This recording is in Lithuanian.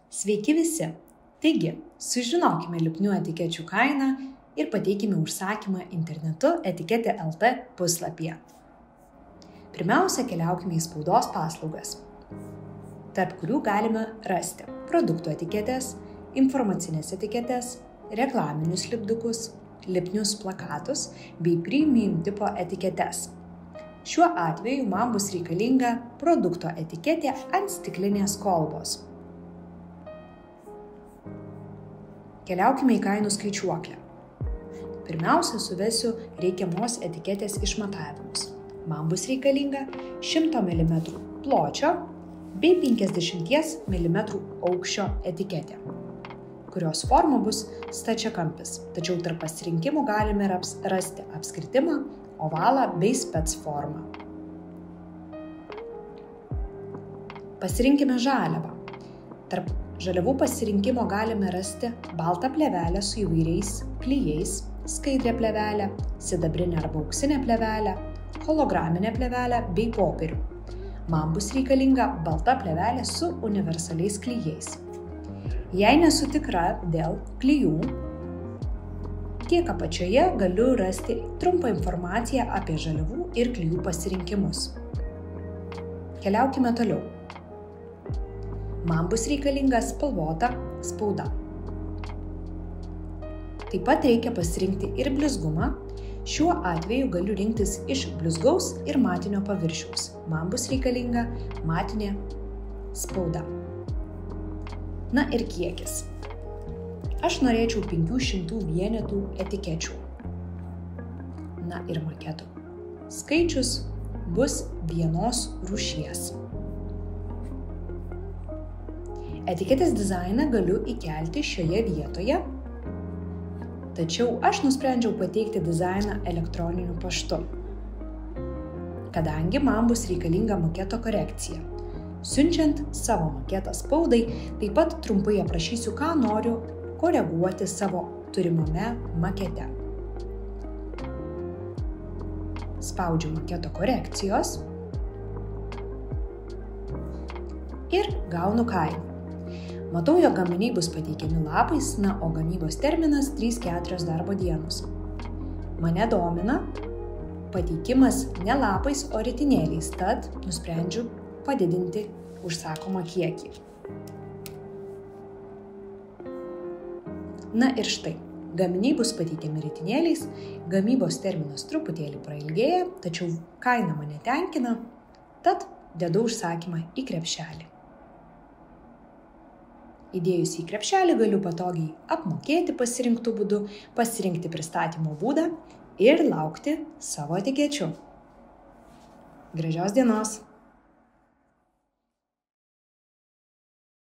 Sveiki visi! Taigi, sužinokime lipnių etikečių kainą ir pateikime užsakymą internetu etiketė LT puslapyje. Pirmiausia, keliaukime į spaudos paslaugas, tarp kurių galime rasti produktų etiketės, informacinės etiketės, reklaminius lipdukus, lipnius plakatus bei premium tipo etiketes. Šiuo atveju man bus reikalinga produkto etiketė ant stiklinės kolbos. Keliaukime į kainų skaičiuoklę. Pirmiausia, suvesiu reikiamos etiketės išmatavimus. Man bus reikalinga 100 mm pločio bei 50 mm aukščio etiketė, kurios forma bus stačiakampis, tačiau tarp pasirinkimų galime rasti apskritimą, ovalą bei spec formą. Pasirinkime žaliavą. Tarp žaliavų pasirinkimo galime rasti baltą plėvelę su įvairiais klijais, skaidrią plėvelę, sidabrinę arba auksinę plėvelę, holograminę plėvelę bei popierių. Man bus reikalinga balta plėvelė su universaliais klijais. Jei nesu tikra dėl klijų, tiek apačioje galiu rasti trumpą informaciją apie žaliavų ir klijų pasirinkimus. Keliaukime toliau. Man bus reikalinga spalvota spauda. Taip pat reikia pasirinkti ir blizgumą. Šiuo atveju galiu rinktis iš blizgaus ir matinio paviršiaus. Man bus reikalinga matinė spauda. Na ir kiekis. Aš norėčiau 500 vienetų etikečių. Na ir maketų. Skaičius bus vienos rūšies. Etiketės dizainą galiu įkelti šioje vietoje, tačiau aš nusprendžiau pateikti dizainą elektroniniu paštu, kadangi man bus reikalinga maketo korekcija. Siunčiant savo maketą spaudai, taip pat trumpai aprašysiu, ką noriu koreguoti savo turimame makete. Spaudžiu maketo korekcijos ir gaunu kainą. Matau, jog gaminiai bus pateikiami lapais, o gamybos terminas 3-4 darbo dienos. Mane domina pateikimas ne lapais, o ritinėliais, tad nusprendžiu padidinti užsakomą kiekį. Na ir štai, gaminiai bus pateikiami ritinėliais, gamybos terminas truputėlį prailgėja, tačiau kaina mane tenkina, tad dedu užsakymą į krepšelį. Įdėjus į krepšelį galiu patogiai apmokėti pasirinktų būdu, pasirinkti pristatymo būdą ir laukti savo etikečių. Gražios dienos!